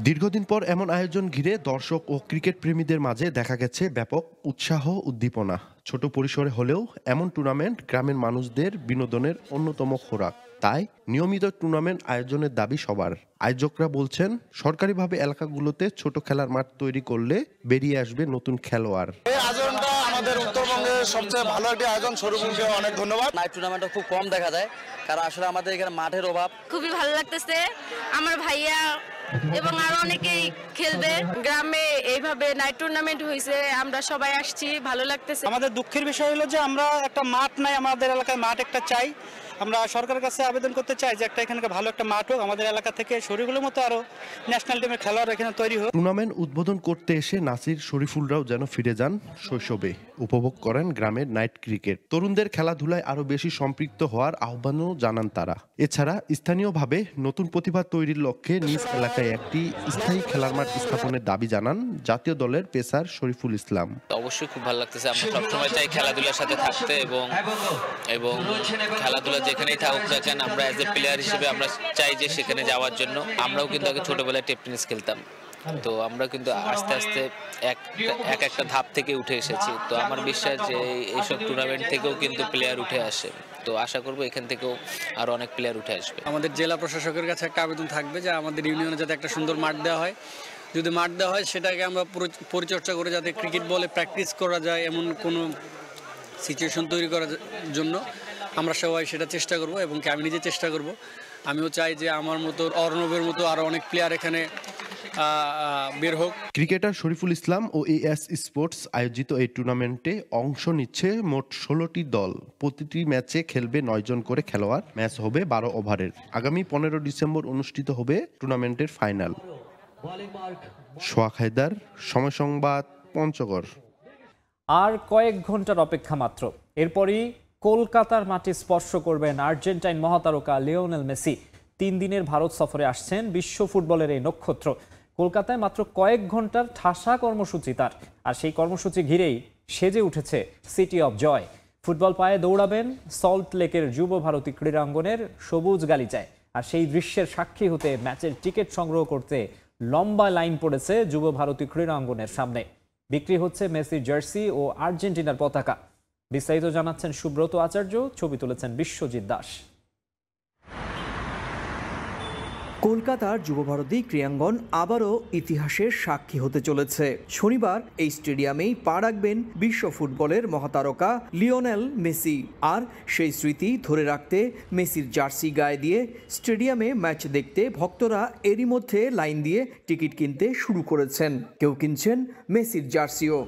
দীর্ঘদিন পর এমন আয়োজন ঘিরে দর্শক ও ক্রিকেট প্রেমীদের মাঝে দেখা গেছে ব্যাপক উৎসাহ উদ্দীপনা। ছোট পরিসরে হলেও এমন টুর্নামেন্ট গ্রামের মানুষদের বিনোদনের অন্যতম খোরাক। তাই নিয়মিত টুর্নামেন্ট আয়োজনের দাবি সবার। আয়োজকরা বলছেন, সরকারিভাবে এলাকাগুলোতে ছোট খেলার মাঠ তৈরি করলে বেরিয়ে আসবে নতুন খেলোয়াড়। এই আয়োজনটা আমাদের উত্তরবঙ্গের সবচেয়ে ভালো একটি আয়োজন। শরীফুলকে অনেক ধন্যবাদ। নাইট টুর্নামেন্টটা খুব কম দেখা যায়, কারণ আসলে আমাদের এখানে মাঠের অভাব। খুবই ভালো লাগতেছে। আমার ভাইয়া এবং আরো অনেকেই খেলবে। গ্রামে এইভাবে নাইট টুর্নামেন্ট হয়েছে, আমরা সবাই আসছি, ভালো লাগতেছে। আমাদের দুঃখের বিষয় হলো যে আমরা একটা মাঠ নাই, আমাদের এলাকায় মাঠ একটা চাই। আমরা সরকারের কাছে আবেদন করতে চাই যে একটা এখানে ভালো একটা মাঠ হোক, আমাদের এলাকা থেকে শরীরগুলোর মতো আরো ন্যাশনাল টিমের খেলোয়াড় এখানে তৈরি হোক। টুর্নামেন্ট উদ্বোধন করতে এসে নাসির শরীফুলরাও যেন ফিরে যান শৈশবে। উপভোগ করেন গ্রামের নাইট ক্রিকেট। তরুণদের খেলাধুলায় আরো বেশি সম্পৃক্ত হওয়ার আহ্বানও জানান তারা। এছাড়া স্থানীয়ভাবে নতুন প্রতিভা তৈরির লক্ষ্যে নিজ এলাকায় একটি স্থায়ী খেলার মাঠ স্থাপনের দাবি জানান জাতীয় দলের পেসার শরীফুল ইসলাম। অবশ্যই খুব ভালো লাগতেছে। আমরা সবসময় চাই খেলাধুলার সাথে থাকতে এবং খেলাধুলা যেখানেই থাকুক না কেন, আমরা অ্যাজ এ প্লেয়ার হিসেবে আমরা চাই যে সেখানে যাওয়ার জন্য। আমরাও কিন্তু আগে ছোটবেলায় টেবিল টেনিস খেলতাম, তো আমরা কিন্তু আস্তে আস্তে একটা ধাপ থেকে উঠে এসেছি। তো আমার বিশ্বাস যে এইসব টুর্নামেন্ট থেকেও কিন্তু প্লেয়ার উঠে আসে, তো আশা করবো এখান থেকেও আরো অনেক প্লেয়ার উঠে আসবে। আমাদের জেলা প্রশাসকের কাছে একটা আবেদন থাকবে যে আমাদের ইউনিয়নে যাতে একটা সুন্দর মাঠ দেওয়া হয়, যদি মাঠ দেওয়া হয় সেটাকে আমরা পরিচর্যা করে যাতে ক্রিকেট বলে প্র্যাকটিস করা যায় এমন কোনো সিচুয়েশন তৈরি করার জন্য আমরা সবাই সেটা চেষ্টা করব, এবং আমি নিজে চেষ্টা করব। আমিও চাই যে আমার মতো অর্ণবের মতো আরও অনেক প্লেয়ার এখানে বের হোক। ক্রিকেটার শরীফুল ইসলাম ও এএস স্পোর্টস আয়োজিত এই টুর্নামেন্টে অংশ নিচ্ছে মোট 16টি দল। প্রতিটি ম্যাচে খেলবে 9 জন করে খেলোয়াড়। ম্যাচ হবে 12 ওভারের। আগামী 15 ডিসেম্বর অনুষ্ঠিত হবে টুর্নামেন্টের ফাইনাল। সোহাগ হায়দার, সময় সংবাদ, পঞ্চগড়। আর কয়েক ঘন্টার অপেক্ষা মাত্র, এরপরই কলকাতার মাটি স্পর্শ করবেন আর্জেন্টাইন মহাতারকা লিওনেল মেসি। 3 দিনের ভারত সফরে আসছেন বিশ্ব ফুটবলের এই নক্ষত্র। কলকাতায় মাত্র কয়েক ঘন্টার ঠাসা কর্মসূচি তার, আর সেই কর্মসূচি ঘিরেই সেজে উঠেছে সিটি অব জয়। ফুটবল পায়ে দৌড়াবেন সল্ট লেকের যুব ভারতী ক্রীড়াঙ্গনের সবুজ গালিচায়, আর সেই দৃশ্যের সাক্ষী হতে ম্যাচের টিকিট সংগ্রহ করতে লম্বা লাইন পড়েছে যুব ভারতী ক্রীড়াঙ্গনের সামনে। বিক্রি হচ্ছে মেসির জার্সি ও আর্জেন্টিনার পতাকা। বিস্তারিত জানাচ্ছেন সুব্রত আচার্য, ছবি তুলেছেন বিশ্বজিৎ দাস। কলকাতার যুবভারতী ক্রীড়াঙ্গন আবারও ইতিহাসের সাক্ষী হতে চলেছে। শনিবার এই স্টেডিয়ামেই পা রাখবেন বিশ্ব ফুটবলের মহাতারকা লিওনেল মেসি। আর সেই স্মৃতি ধরে রাখতে মেসির জার্সি গায়ে দিয়ে স্টেডিয়ামে ম্যাচ দেখতে ভক্তরা এরই মধ্যে লাইন দিয়ে টিকিট কিনতে শুরু করেছেন। কেউ কিনছেন মেসির জার্সিও।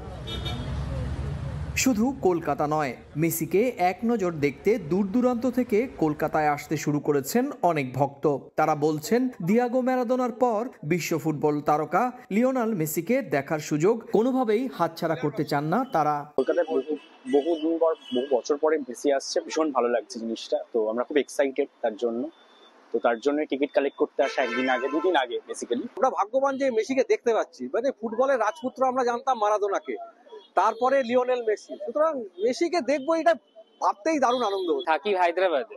শুধু কলকাতা নয়, মেসিকে এক নজর দেখতে দূর দূরান্ত থেকে কলকাতায় আসতে শুরু করেছেন অনেক ভক্ত। তারা বলছেন দিয়াগো ম্যারাডোনার পর বিশ্ব ফুটবল তারকা লিওনেল মেসিকে দেখার সুযোগ কোনোভাবেই হাতছাড়া করতে চান না তারা। কলকাতায় বহু বছর পরে মেসি আসছে, ভীষণ ভালো লাগছে জিনিসটা। তো আমরা খুব এক্সাইটেড তার জন্য। তো তার জন্য টিকিট কালেক্ট করতে আসা একদিন আগে, দুদিন আগে বেসিক্যালি। আমরা ভাগ্যবান যে মেসিকে দেখতে পাচ্ছি। মানে ফুটবলের রাজপুত্র আমরা জানতাম মারাদোনাকে, তারপরে লিওনেল মেসি। সুতরাং মেসিকে দেখবো, এটা ভাবতেই দারুণ আনন্দ। থাকি হায়দ্রাবাদে,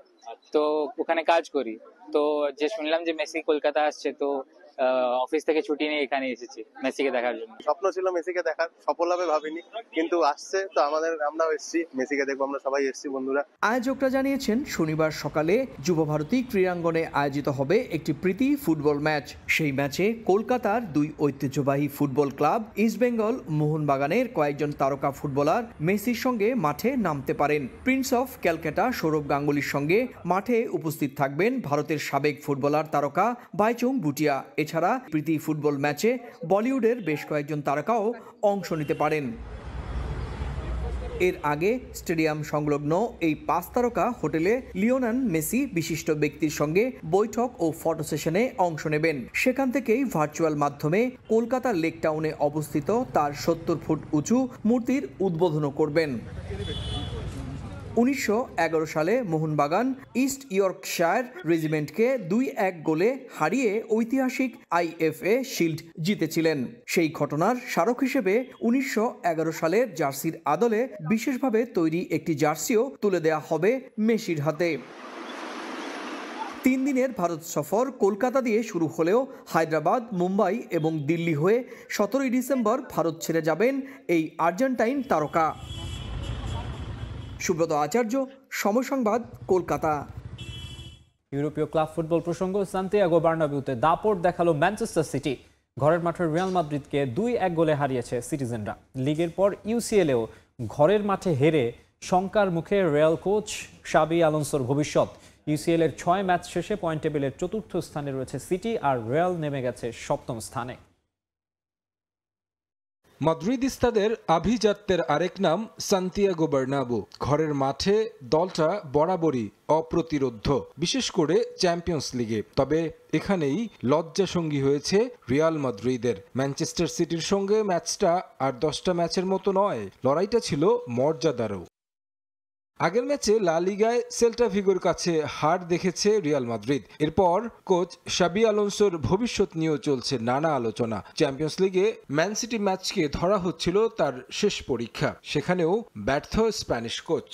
তো ওখানে কাজ করি। তো যে শুনলাম যে মেসি কলকাতা আসছে, তো অফিস থেকে ছুটি নিয়ে এখানে এসেছি মেসিকে দেখার জন্য। স্বপ্ন ছিল মেসিকে দেখার, সফল হবে ভাবিনি, কিন্তু আসছে। তো আমরাও এসেছি মেসিকে দেখবো, আমরা সবাই এসেছি বন্ধুরা। আয়োজকরা জানিয়েছেন শনিবার সকালে যুবভারতী ক্রীড়াঙ্গনে আয়োজিত হবে একটি প্রীতি ফুটবল ম্যাচ। সেই ম্যাচে কলকাতার 2 ঐতিহ্যবাহী ফুটবল ক্লাব ইস্টবেঙ্গল মোহনবাগানের কয়েকজন তারকা ফুটবলার মেসির সঙ্গে মাঠে নামতে পারেন। প্রিন্স অফ ক্যালকাটা সৌরভ গাঙ্গুলির সঙ্গে মাঠে উপস্থিত থাকবেন ভারতের সাবেক ফুটবলার তারকা বাইচুং ভুটিয়া। এছাড়া প্রীতি ফুটবল ম্যাচে বলিউডের বেশ কয়েকজন তারকাও অংশ নিতে পারেন। এর আগে স্টেডিয়াম সংলগ্ন এই 5 তারকা হোটেলে লিওনেল মেসি বিশিষ্ট ব্যক্তির সঙ্গে বৈঠক ও ফটো সেশনে অংশ নেবেন। সেখান থেকেই ভার্চুয়াল মাধ্যমে কলকাতার লেক টাউনে অবস্থিত তার 70 ফুট উঁচু মূর্তির উদ্বোধনও করবেন। 1911 সালে মোহনবাগান ইস্ট ইয়র্কশায়ার রেজিমেন্টকে 2-1 গোলে হারিয়ে ঐতিহাসিক আইএফএ শিল্ড জিতেছিলেন। সেই ঘটনার স্মারক হিসেবে 1911 সালের জার্সির আদলে বিশেষভাবে তৈরি একটি জার্সিও তুলে দেওয়া হবে মেসির হাতে। 3 দিনের ভারত সফর কলকাতা দিয়ে শুরু হলেও হায়দ্রাবাদ, মুম্বাই এবং দিল্লি হয়ে 17 ডিসেম্বর ভারত ছেড়ে যাবেন এই আর্জেন্টাইন তারকা। সুব্রত আচার্য, সময় সংবাদ, কলকাতা। ইউরোপীয় ক্লাব ফুটবল প্রসঙ্গ, সান্তিয়াগো বার্নাবিউতে দাপট দেখালো ম্যানচেস্টার সিটি। ঘরের মাঠে রিয়াল মাদ্রিদকে 2-1 গোলে হারিয়েছে সিটিজেনরা। লিগের পর ইউসিএলেও ঘরের মাঠে হেরে শঙ্কার মুখে রিয়াল কোচ শাবি আলোনসোর ভবিষ্যৎ। ইউসিএল এর 6 ম্যাচ শেষে পয়েন্ট টেবিলের 4র্থ স্থানে রয়েছে সিটি, আর রিয়াল নেমে গেছে 7ম স্থানে। মাদ্রিদিস্তাদের আভিজাত্যের আরেক নাম সান্তিয়াগো বার্নাবু। ঘরের মাঠে দলটা বরাবরই অপ্রতিরোধ্য, বিশেষ করে চ্যাম্পিয়ন্স লিগে। তবে এখানেই লজ্জা সঙ্গী হয়েছে রিয়াল মাদ্রিদের। ম্যানচেস্টার সিটির সঙ্গে ম্যাচটা আর 10টা ম্যাচের মতো নয়, লড়াইটা ছিল মর্যাদারও। আগের ম্যাচে লা লিগায় সেল্টা ভিগোর কাছে হার দেখেছে রিয়াল মাদ্রিদ। এরপর কোচ শাবি আলোনসোর ভবিষ্যৎ নিয়েও চলছে নানা আলোচনা। চ্যাম্পিয়ন্স লিগে ম্যান সিটি ম্যাচকে ধরা হচ্ছিল তার শেষ পরীক্ষা, সেখানেও ব্যর্থ স্প্যানিশ কোচ।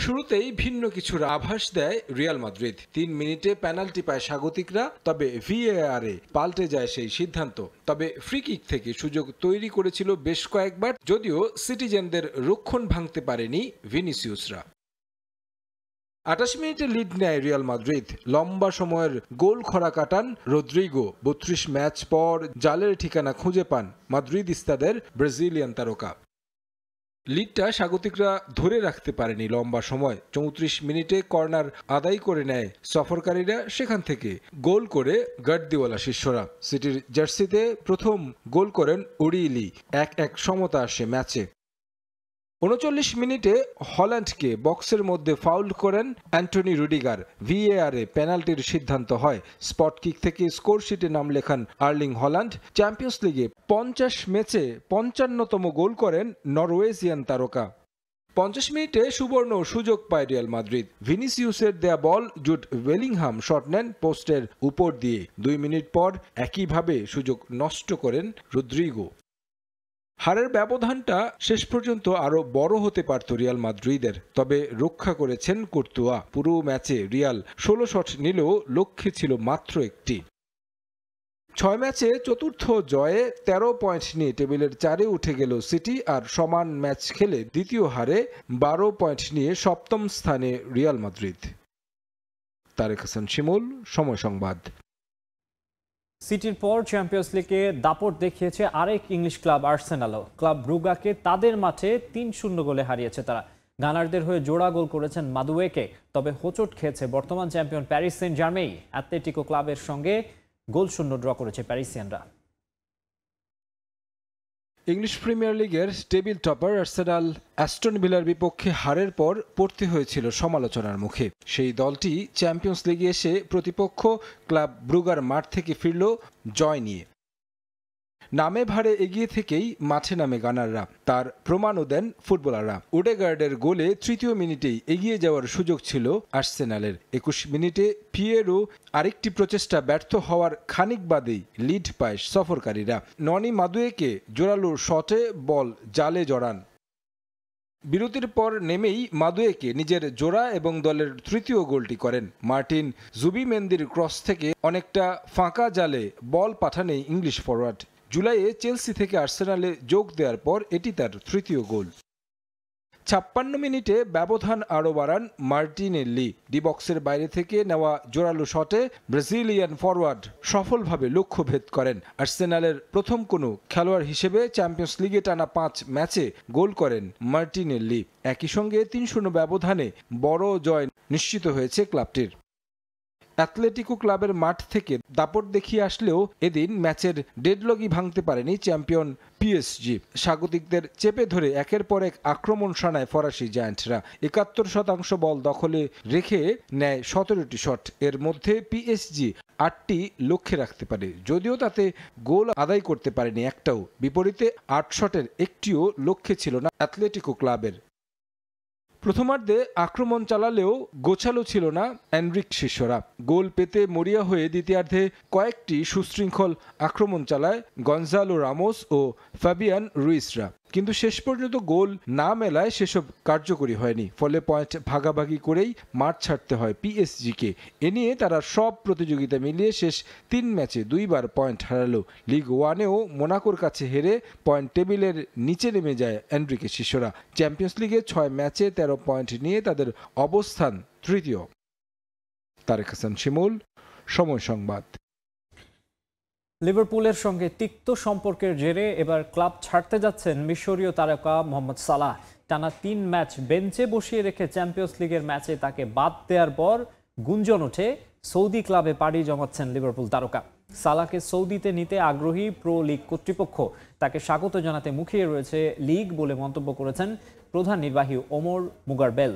শুরুতেই ভিন্ন কিছুর আভাস দেয় রিয়াল মাদ্রিদ। 3 মিনিটে পেনাল্টি পায় স্বাগতিকরা, তবে ভিএআরে পাল্টে যায় সেই সিদ্ধান্ত। তবে ফ্রি কিক থেকে সুযোগ তৈরি করেছিল বেশ কয়েকবার, যদিও সিটিজেনদের রক্ষণ ভাঙতে পারেনি ভিনিসিয়াসরা। 28 মিনিটে লিড নেয় রিয়াল মাদ্রিদ। লম্বা সময়ের গোল খরা কাটান রদ্রিগো। 32 ম্যাচ পর জালের ঠিকানা খুঁজে পান মাদ্রিদিস্তাদের ব্রাজিলিয়ান তারকা। লিডটা স্বাগতিকরা ধরে রাখতে পারেনি লম্বা সময়। 34 মিনিটে কর্নার আদায় করে নেয় সফরকারীরা, সেখান থেকে গোল করে গার্দিওলা শিষ্যরা। সিটির জার্সিতে প্রথম গোল করেন ওরিলি। 1-1 সমতা আসে ম্যাচে। 39 মিনিটে হল্যান্ডকে বক্সের মধ্যে ফাউল করেন অ্যান্টনি রুডিগার। ভিএআরে পেনাল্টির সিদ্ধান্ত হয়। স্পট কিক থেকে স্কোরশিটে নাম লেখান আর্লিং হল্যান্ড। চ্যাম্পিয়ন্স লিগে 50 ম্যাচে 55তম গোল করেন নরওয়েজিয়ান তারকা। 50 মিনিটে সুবর্ণ সুযোগ পায় রিয়াল মাদ্রিদ। ভিনিসিয়াসের দেয়া বল জুড বেলিংহাম শট নেন পোস্টের উপর দিয়ে। 2 মিনিট পর একইভাবে সুযোগ নষ্ট করেন রদ্রিগো। হারের ব্যবধানটা শেষ পর্যন্ত আরো বড় হতে পারত রিয়াল মাদ্রিদের, তবে রক্ষা করেছেন কুর্তুয়া। পুরো ম্যাচে রিয়াল 16 শট নিলেও লক্ষ্যে ছিল মাত্র একটি। 6 ম্যাচে চতুর্থ জয়ে 13 পয়েন্ট নিয়ে টেবিলের 4-এ উঠে গেল সিটি, আর সমান ম্যাচ খেলে দ্বিতীয় হারে 12 পয়েন্ট নিয়ে সপ্তম স্থানে রিয়াল মাদ্রিদ। তারেক হাসান শিমুল, সময় সংবাদ। সিটির পর চ্যাম্পিয়ন্স লিগে দাপট দেখিয়েছে আরেক ইংলিশ ক্লাব আর্সেনালও। ক্লাব ব্রুগাকে তাদের মাঠে 3-0 গোলে হারিয়েছে তারা। গানারদের হয়ে জোড়া গোল করেছেন মাদুয়েকে, তবে হোঁচট খেয়েছে বর্তমান champion Paris Saint Germain. Atletico ক্লাবের সঙ্গে গোলশূন্য ড্র করেছে প্যারিসিয়ানরা। ইংলিশ প্রিমিয়ার লিগের টেবিল টপার আর্সেনাল অ্যাস্টন ভিলার বিপক্ষে হারের পর পড়তে হয়েছিল সমালোচনার মুখে। সেই দলটি চ্যাম্পিয়ন্স লিগে এসে প্রতিপক্ষ ক্লাব ব্রুগার মাঠ থেকে ফিরল জয় নিয়ে। নামে ভারে এগিয়ে থেকেই মাঠে নামে গানাররা, তার প্রমাণও দেন ফুটবলাররা। ওডেগার্ডের গোলে 3য় মিনিটেই এগিয়ে যাওয়ার সুযোগ ছিল আর্সেনালের। 21 মিনিটে পিয়েরো আরেকটি প্রচেষ্টা ব্যর্থ হওয়ার খানিক বাদেই লিড পায় সফরকারীরা। ননি মাদুয়েকে জোরালো শটে বল জালে জড়ান। বিরতির পর নেমেই মাদুয়েকে নিজের জোড়া এবং দলের 3য় গোলটি করেন। মার্টিন জুবিমেন্দির ক্রস থেকে অনেকটা ফাঁকা জালে বল পাঠানেই ইংলিশ ফরওয়ার্ড। জুলাইয়ে চেলসি থেকে আর্সেনালে যোগ দেওয়ার পর এটি তার 3য় গোল। 56 মিনিটে ব্যবধান আরও বাড়ান মার্টিনেল্লি। ডি বক্সের বাইরে থেকে নেওয়া জোরালো শটে ব্রাজিলিয়ান ফরওয়ার্ড সফলভাবে লক্ষ্যভেদ করেন। আর্সেনালের প্রথম কোনো খেলোয়াড় হিসেবে চ্যাম্পিয়ন্স লিগে টানা 5 ম্যাচে গোল করেন মার্টিনেল্লি। একই সঙ্গে 3-0 ব্যবধানে বড় জয় নিশ্চিত হয়েছে ক্লাবটির। অ্যাথলেটিকো ক্লাবের মাঠ থেকে দাপট দেখিয়ে আসলেও এদিন ম্যাচের ডেডলগই ভাঙতে পারেনি চ্যাম্পিয়ন পিএসজি। স্বাগতিকদের চেপে ধরে একের পর এক আক্রমণ শানায় ফরাসি জায়ান্টরা। 71% বল দখলে রেখে নেয় 17টি শট। এর মধ্যে পিএসজি 8টি লক্ষ্যে রাখতে পারে, যদিও তাতে গোল আদায় করতে পারেনি একটাও। বিপরীতে 8 শটের একটিও লক্ষ্যে ছিল না অ্যাথলেটিকো ক্লাবের। প্রথমার্ধে আক্রমণ চালালেও গোছালো ছিল না এনরিক শিষ্যরা। গোল পেতে মরিয়া হয়ে দ্বিতীয়ার্ধে কয়েকটি সুশৃঙ্খল আক্রমণ চালায় গনজালো রামোস ও ফাবিয়ান রুইসরা, কিন্তু শেষ পর্যন্ত গোল না মেলায় সেসব কার্যকরী হয়নি। ফলে পয়েন্ট ভাগাভাগি করেই মাঠ ছাড়তে হয় পিএসজিকে। এ নিয়ে তারা সব প্রতিযোগিতা মিলিয়ে শেষ 3 ম্যাচে 2বার পয়েন্ট হারালো। লিগ 1-এও মোনাকোর কাছে হেরে পয়েন্ট টেবিলের নিচে নেমে যায় এনরিকে শিষ্যরা। চ্যাম্পিয়ন্স লিগে 6 ম্যাচে 13 পয়েন্ট নিয়ে তাদের অবস্থান 3য়। তারেক হাসান শিমুল, সময় সংবাদ। লিভারপুলের সঙ্গে তিক্ত সম্পর্কের জেরে এবার ক্লাব ছাড়তে যাচ্ছেন মিশরীয় তারকা মোহাম্মদ সালাহ। টানা 3 ম্যাচ বেঞ্চে বসিয়ে রেখে চ্যাম্পিয়ন্স লিগের ম্যাচে তাকে বাদ দেওয়ার পর গুঞ্জন ওঠে সৌদি ক্লাবে পাড়ি জমাচ্ছেন লিভারপুল তারকা। সালাহকে সৌদিতে নিতে আগ্রহী প্রো লিগ কর্তৃপক্ষ। তাকে স্বাগত জানাতে মুখিয়ে রয়েছে লিগ বলে মন্তব্য করেছেন প্রধান নির্বাহী ওমর মুগারবেল।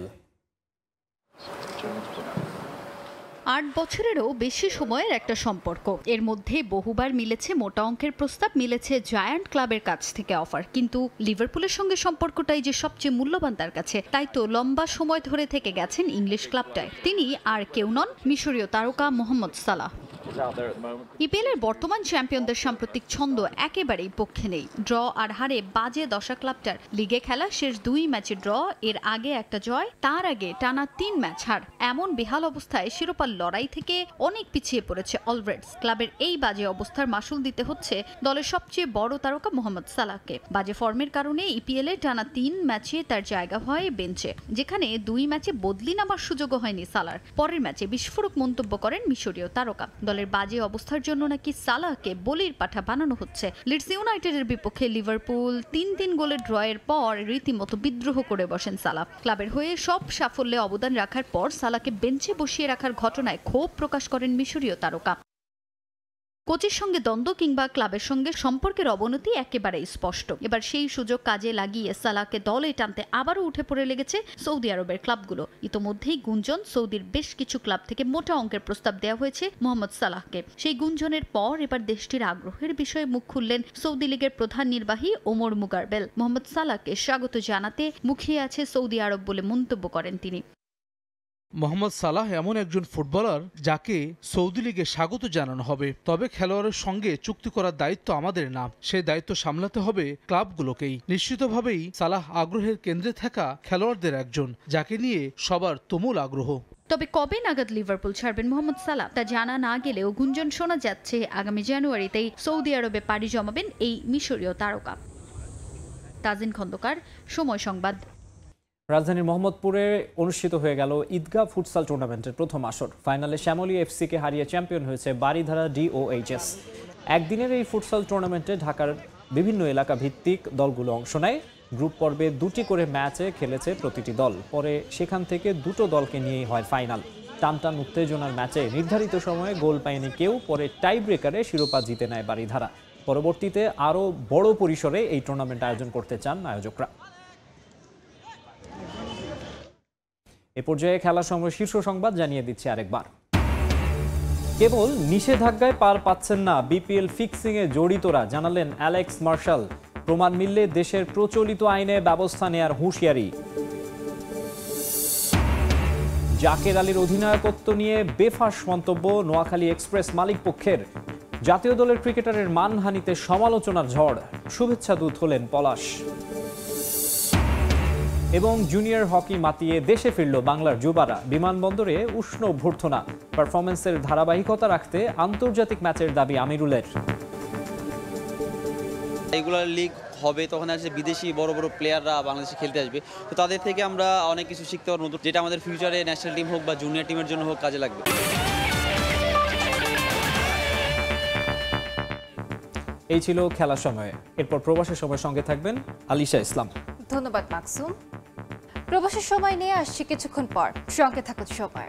8 বছরেরও বেশি সময়ের একটা সম্পর্ক। এর মধ্যে বহুবার মিলেছে মোটা অঙ্কের প্রস্তাব, মিলেছে জায়ান্ট ক্লাবের কাছ থেকে অফার, কিন্তু লিভারপুলের সঙ্গে সম্পর্কটাই যে সবচেয়ে মূল্যবান তার কাছে। তাই তো লম্বা সময় ধরে থেকে গেছেন ইংলিশ ক্লাবটায়। তিনি আর কেউ নন, মিশরীয় তারকা মোহাম্মদ সালাহ। ইপিএল এর বর্তমান চ্যাম্পিয়নদের সাম্প্রতিক ছন্দ একেবারেই পক্ষে নেই। ড্র আর হারে বাজে দশা ক্লাবটার। লিগে খেলা শেষ 2 ম্যাচে ড্র, এর আগে একটা জয়, তার আগে টানা 3 ম্যাচ হার। এমন বেহাল অবস্থায় শিরোপার লড়াই থেকে অনেক পিছিয়ে পড়েছে অলরেডস। ক্লাবের এই বাজে অবস্থার মাসুল দিতে হচ্ছে দলের সবচেয়ে বড় তারকা মোহাম্মদ সালাহকে। বাজে ফর্মের কারণে ইপিএল এ টানা 3 ম্যাচে তার জায়গা হয় বেঞ্চে, যেখানে 2 ম্যাচে বদলি নামার সুযোগও হয়নি সালাহর। পরের ম্যাচে বিস্ফোরক মন্তব্য করেন মিশরীয় তারকা। দলের বাজে অবস্থার জন্য নাকি সালাহকে বলির পাঠা বানানো হচ্ছে। লিডস ইউনাইটেডের বিপক্ষে লিভারপুল 3-3 গোলের ড্রয়ের পর রীতিমতো বিদ্রোহ করে বসেন সালাহ। ক্লাবের হয়ে সব সাফল্যে অবদান রাখার পর সালাহকে বেঞ্চে বসিয়ে রাখার ঘটনায় ক্ষোভ প্রকাশ করেন মিশরীয় তারকা। কোচের সঙ্গে দ্বন্দ্ব কিংবা ক্লাবের সঙ্গে সম্পর্কের অবনতি একেবারেই স্পষ্ট। এবার সেই সুযোগ কাজে লাগিয়ে সালাহকে দলে টানতে আবারও উঠে পড়ে লেগেছে সৌদি আরবের ক্লাবগুলো। ইতোমধ্যেই গুঞ্জন, সৌদির বেশ কিছু ক্লাব থেকে মোটা অঙ্কের প্রস্তাব দেওয়া হয়েছে মোহাম্মদ সালাহকে। সেই গুঞ্জনের পর এবার দেশটির আগ্রহের বিষয়ে মুখ খুললেন সৌদি লীগের প্রধান নির্বাহী ওমর মুগারবেল। মোহাম্মদ সালাহকে স্বাগত জানাতে মুখিয়ে আছে সৌদি আরব বলে মন্তব্য করেন তিনি। মোহাম্মদ সালাহ এমন একজন ফুটবলার যাকে সৌদি লীগে স্বাগত জানানো হবে, তবে খেলোয়াড়ের সঙ্গে চুক্তি করার দায়িত্ব আমাদের না, সেই দায়িত্ব সামলাতে হবে ক্লাবগুলোকেই। নিশ্চিতভাবেই সালাহ আগ্রহের কেন্দ্রে থাকা খেলোয়াড়দের একজন, যাকে নিয়ে সবার তুমুল আগ্রহ। তবে কবে নাগাদ লিভারপুল ছাড়বেন মোহাম্মদ সালাহ তা জানা না গেলেও গুঞ্জন শোনা যাচ্ছে আগামী জানুয়ারিতেই সৌদি আরবে পাড়ি জমাবেন এই মিশরীয় তারকা। তাজিন খন্দকার, সময় সংবাদ। রাজধানীর মোহাম্মদপুরে অনুষ্ঠিত হয়ে গেল ঈদগাহ ফুটসাল টুর্নামেন্টের প্রথম আসর। ফাইনালে শ্যামলী এফসিকে হারিয়ে চ্যাম্পিয়ন হয়েছে বারিধারা ডিওএইচএস। একদিনের এই ফুটসাল টুর্নামেন্টে ঢাকার বিভিন্ন এলাকা ভিত্তিক দলগুলো অংশ নেয়। গ্রুপ পর্বে 2টি করে ম্যাচে খেলেছে প্রতিটি দল। পরে সেখান থেকে 2টো দলকে নিয়েই হয় ফাইনাল। টানটান উত্তেজনার ম্যাচে নির্ধারিত সময়ে গোল পায়নি কেউ। পরে টাই ব্রেকারে শিরোপা জিতে নেয় বারিধারা। পরবর্তীতে আরও বড় পরিসরে এই টুর্নামেন্ট আয়োজন করতে চান আয়োজকরা। এ পর্যায়ে খেলার সময় শীর্ষ সংবাদ জানিয়ে দিচ্ছে আরেকবার। কেবল নিষেধাজ্ঞায় পার পাচ্ছেন না বিপিএল ফিক্সিংয়ে জড়িতরা, জানালেন অ্যালেক্স মার্শাল। প্রমাণ মিললে দেশের প্রচলিত আইনে ব্যবস্থা নেয়ার হুঁশিয়ারি। জাকের আলীর অধিনায়কত্ব নিয়ে বেফাঁস মন্তব্য নোয়াখালী এক্সপ্রেস মালিক পক্ষের। জাতীয় দলের ক্রিকেটারের মানহানিতে সমালোচনার ঝড়, শুভেচ্ছা দূত হলেন পলাশ। এবং জুনিয়র হকি মাতিয়ে দেশে ফিরল বাংলার যুবারা। বিমানবন্দরে উষ্ণ অভ্যর্থনা। পারফরমেন্সের ধারাবাহিকতা রাখতে আন্তর্জাতিক ম্যাচের দাবি আমিরুলের। রেগুলার লিগ হবে, তখন আসলে বিদেশি বড় বড় প্লেয়াররা বাংলাদেশে খেলতে আসবে। তো তাদের থেকে আমরা অনেক কিছু শিখতে পারবো, যেটা আমাদের ফিউচারে ন্যাশনাল টিম হোক বা জুনিয়র টিমের জন্য হোক কাজে লাগবে। এই ছিল খেলার সময়। এরপর প্রবাসের সময় সঙ্গে থাকবেন আলিশা ইসলাম। ধন্যবাদ মাকসুম। প্রবাসের সময় নিয়ে আসছি কিছুক্ষণ পর, সঙ্গে থাকুন সবাই।